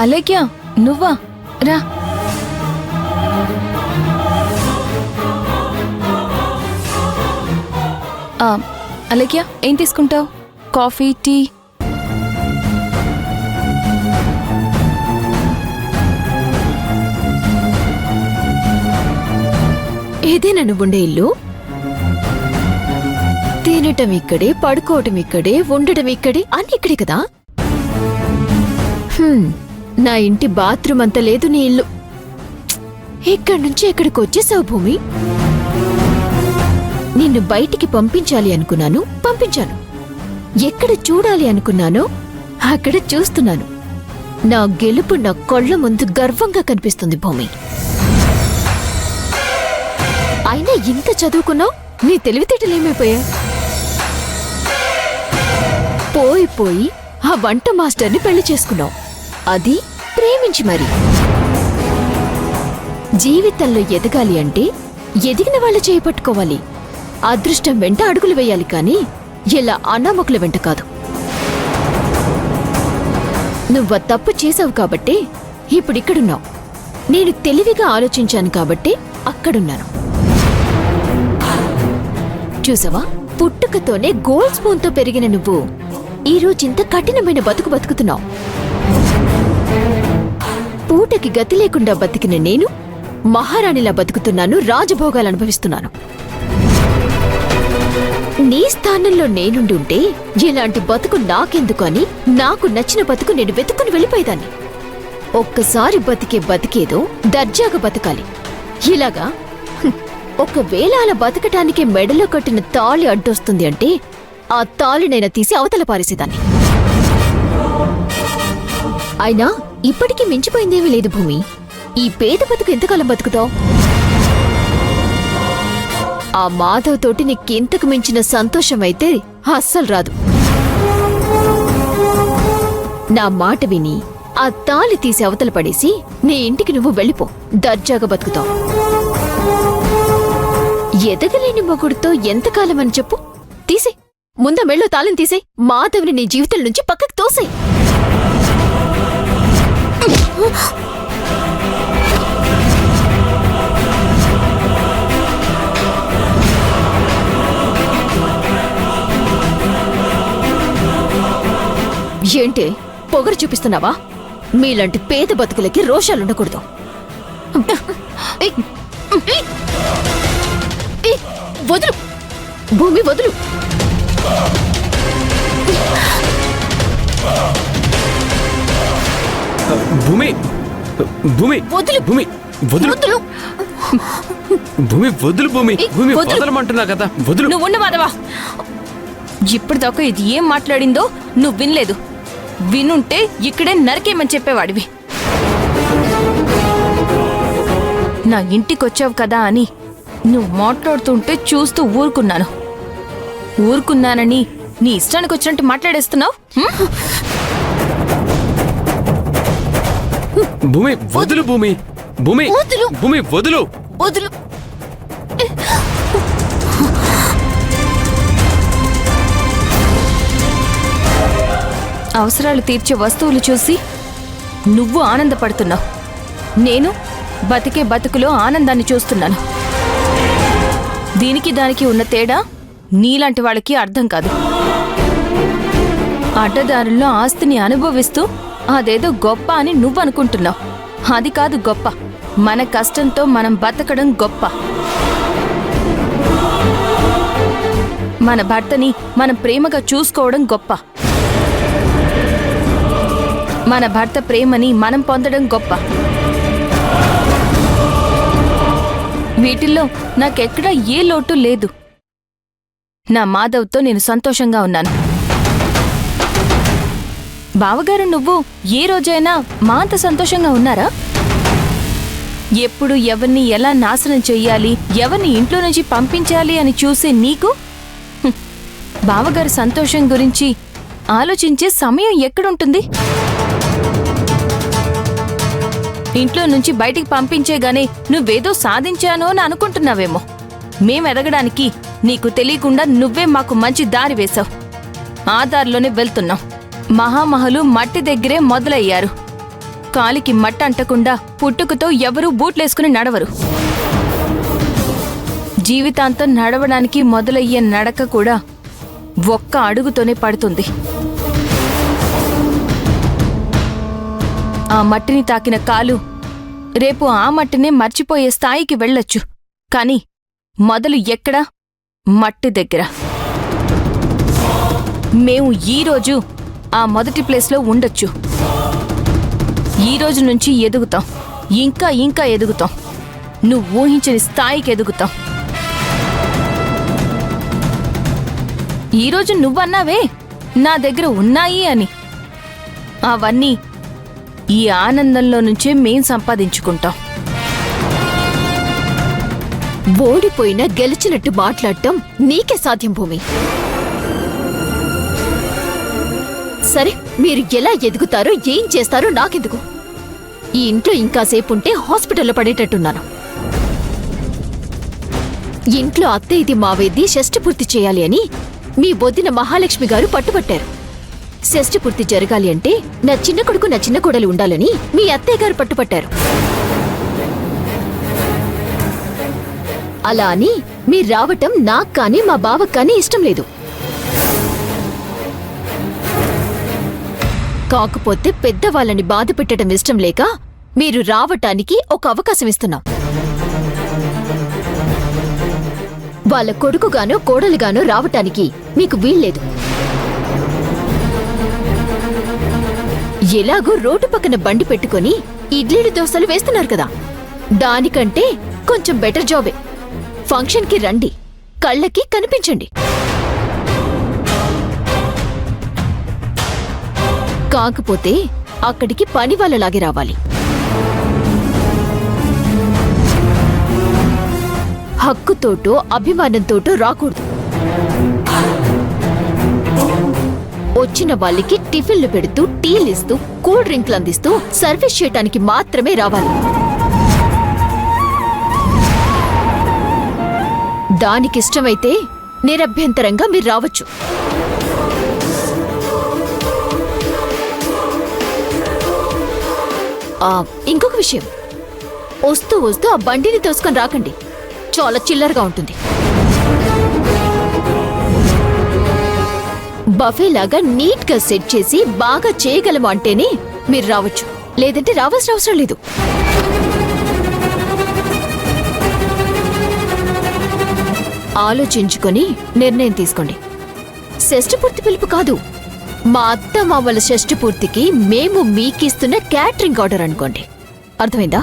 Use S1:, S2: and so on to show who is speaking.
S1: అలేఖ్య, నువ్వా? రా. అలేఖ్య, ఏం తీసుకుంటావు? Coffee, tea?
S2: ఏదేనా నువ్వుండే ఇల్లు? తినటం ఇక్కడే, పడుకోవటం ఇక్కడే, ఉండటం ఇక్కడే, అన్ని ఇక్కడే కదా. నా ఇంటి బాత్రూమ్ అంత లేదు నీ ఇల్లు. ఇక్కడి నుంచి ఎక్కడికి వచ్చేసావు భూమి? నిన్ను బయటికి పంపించాలి అనుకున్నాను, పంపించాను. ఎక్కడ చూడాలి అనుకున్నానో అక్కడ చూస్తున్నాను. నా గెలుపు నా కళ్ళ ముందు గర్వంగా కనిపిస్తుంది భూమి. అయినా ఇంత చదువుకున్నావు, నీ తెలివితేటలేమైపోయా? పోయి పోయి ఆ వంట మాస్టర్ని పెళ్లి చేసుకున్నావు, అది ప్రేమించి మరి. జీవితంలో ఎదగాలి అంటే ఎదిగిన వాళ్ళ చేపట్టుకోవాలి. అదృష్టం వెంట అడుగులు వేయాలి కానీ ఇలా అనామకుల వెంట కాదు. నువ్వు తప్పు చేసావు కాబట్టే ఇప్పుడిక్కడున్నావు. నేను తెలివిగా ఆలోచించాను కాబట్టే అక్కడున్నాను. చూసావా, పుట్టుకతోనే గోల్డ్ స్పూన్తో పెరిగిన నువ్వు ఈరోజింత కఠినమైన బతుకు బతుకుతున్నావు. పూటకి గతి లేకుండా బతికిన నేను మహారాణిలా బతుకుతున్నాను, రాజభోగాలు అనుభవిస్తున్నాను. నీ స్థానంలో నేనుండుంటే ఇలాంటి బతుకు నాకెందుకు అని నాకు నచ్చిన బతుకు నేను వెతుక్కుని వెళ్ళిపోయేదాన్ని. ఒక్కసారి బతికే బతికేదో దర్జాగా బతకాలి. ఇలాగా ఒకవేళ అలా బతకటానికి మెడలో కట్టిన తాళి అడ్డొస్తుంది అంటే ఆ తాళినైనా తీసి అవతల పారేసేదాన్ని. అయినా ఇప్పటికీ మించిపోయిందేమీ లేదు భూమి. ఈ పేద బతుకు ఎంతకాలం బతుకుతావు? ఆ మాధవ్ తోటి నీకెంతకు మించిన సంతోషమైతే అస్సలు రాదు. నా మాట విని ఆ తాళి తీసి అవతల పడేసి నీ ఇంటికి నువ్వు వెళ్ళిపో, దర్జాగా బతుకుతావు. ఎదగలేని మొగుడుతో ఎంతకాలం అని చెప్పు? తీసే, ముందు మెళ్ళో తాళం తీసే, మాధవ్ని నీ జీవితం నుంచి పక్కకు తోసే. ఏంటి పొగరు చూపిస్తున్నావా? మీలాంటి పేద బతుకులకి రోషాలుండకూడదు. వదులు భూమి, వదులు.
S3: భూమి, భూమి,
S2: వదులు.
S3: భూమి, వదులు.
S2: వదులు.
S3: భూమి, వదులు. భూమి, భూమి, వదలమంటున్నా కదా, వదులు.
S1: నువ్వు ఉన్న మాధవా, ఇప్పటిదాకా ఇది ఏం మాట్లాడిందో నువ్వు వినలేదు. వినుంటే ఇక్కడే నరకేమని చెప్పేవాడివి. నా ఇంటికొచ్చావు కదా అని నువ్వు మాట్లాడుతుంటే చూస్తూ ఊరుకున్నానని నీ ఇష్టానికి వచ్చినట్టు మాట్లాడేస్తున్నావు.
S3: భూమి, వదులు. భూమి, భూమి, భూమి, వదులు.
S2: వదులు.
S1: అవసరాలు తీర్చే వస్తువులు చూసి నువ్వు ఆనందపడుతున్నావు. నేను బతికే బతుకులో ఆనందాన్ని చూస్తున్నాను. దీనికి దానికి ఉన్న తేడా నీలాంటి వాళ్ళకి అర్థం కాదు. అడ్డదారుల్లో ఆస్తిని అనుభవిస్తూ అదేదో గొప్ప అని నువ్వనుకుంటున్నావు. అది కాదు గొప్ప. మన కష్టంతో మనం బతకడం గొప్ప. మన భర్తని మనం ప్రేమగా చూసుకోవడం గొప్ప. మన భర్త ప్రేమని మనం పొందడం గొప్ప. వీటిల్లో నాకెక్కడా ఏ లోటు లేదు. నా మాధవ్తో నేను సంతోషంగా ఉన్నాను. బావగారు, నువ్వు ఏ రోజైనా మా అంత సంతోషంగా ఉన్నారా? ఎప్పుడు ఎవరిని ఎలా నాశనం చెయ్యాలి, ఎవరిని ఇంట్లో నుంచి పంపించాలి అని చూసే నీకు బావగారి సంతోషం గురించి ఆలోచించే సమయం ఎక్కడుంటుంది? ఇంట్లో నుంచి బయటికి పంపించేగానే నువ్వేదో సాధించానో అని అనుకుంటున్నావేమో. మేమెదగడానికి నీకు తెలియకుండా నువ్వే మాకు మంచి దారి వేశావు. ఆ దారిలోనే వెళ్తున్నాం. మహామహులు మట్టి దగ్గరే మొదలయ్యారు. కాలికి మట్ట అంటకుండా పుట్టుకతో ఎవరూ బూట్లేసుకుని నడవరు. జీవితాంతం నడవడానికి మొదలయ్యే నడక కూడా ఒక్క అడుగుతోనే పడుతుంది. ఆ మట్టిని తాకిన కాలు రేపు ఆ మట్టినే మర్చిపోయే స్థాయికి వెళ్ళొచ్చు. కాని మొదలు ఎక్కడా? మట్టి దగ్గర. మేము ఈరోజు ఆ మొదటి ప్లేస్లో ఉండొచ్చు. ఈరోజు నుంచి ఎదుగుతాం, ఇంకా ఇంకా ఎదుగుతాం. నువ్వు ఊహించని స్థాయికి ఎదుగుతాం. ఈరోజు నువ్వన్నావే నా దగ్గర ఉన్నాయి అని. అవన్నీ ఈ ఆనందంలో నుంచే మేం సంపాదించుకుంటాం.
S2: ఓడిపోయినా గెలిచినట్టు మాట్లాడటం నీకే సాధ్యం భూమి. సరే, మీరు ఎలా ఎదుగుతారో ఏం చేస్తారో నాకెందుకు. ఈ ఇంట్లో ఇంకాసేపుంటే హాస్పిటల్లో పడేటట్టున్నాను. ఇంట్లో అత్తయ్యది మావేది షష్ఠి పూర్తి చేయాలి అని మీ వదిన మహాలక్ష్మి గారు పట్టుబట్టారు. షష్ఠి పూర్తి జరగాలి అంటే నా చిన్న కొడుకు నా చిన్న కోడలు ఉండాలని మీ అత్తయ్య గారు పట్టుపట్టారు. అలా అని మీరు రావటం నాకు కానీ మా బావకు కానీ ఇష్టం లేదు. కాకపోతే పెద్దవాళ్ళని బాధ పెట్టడం ఇష్టం లేక మీరు రావటానికి ఒక అవకాశం ఇస్తున్నాం. వాళ్ళ కొడుకుగానో కోడలుగానో రావటానికి మీకు వీల్లేదు. ఎలాగో రోడ్డు పక్కన బండి పెట్టుకుని ఇడ్లీలు దోశలు వేస్తున్నారు కదా, దానికంటే కొంచెం బెటర్ జాబే. ఫంక్షన్కి రండి, కళ్ళకి కనిపించండి. కాకపోతే అక్కడికి పని వాళ్ళలాగే రావాలి. హక్కుతోటో అభిమానంతోటో రాకూడదు. వచ్చిన వాళ్ళకి టిఫిన్లు పెడుతూ, టీలిస్తూ, కూల్ డ్రింక్లు అందిస్తూ సర్వీస్ చేయటానికి మాత్రమే రావాలి. దానికిష్టమైతే నిరభ్యంతరంగా మీరు రావచ్చు. ఇంకొక విషయం, వస్తూ వస్తూ ఆ బండిని తోసుకొని రాకండి. చాలా చిల్లరగా ఉంటుంది. బఫేలాగా నీట్ గా సెట్ చేసి బాగా చేయగలము అంటేనే మీరు రావచ్చు, లేదంటే రావాల్సిన అవసరం లేదు. ఆలోచించుకొని నిర్ణయం తీసుకోండి. షష్ఠి పూర్తి పిలుపు కాదు, మా అత్త మామల షష్ఠి పూర్తికి మేము మీకిస్తున్న క్యాటరింగ్ ఆర్డర్ అనుకోండి. అర్థమైందా?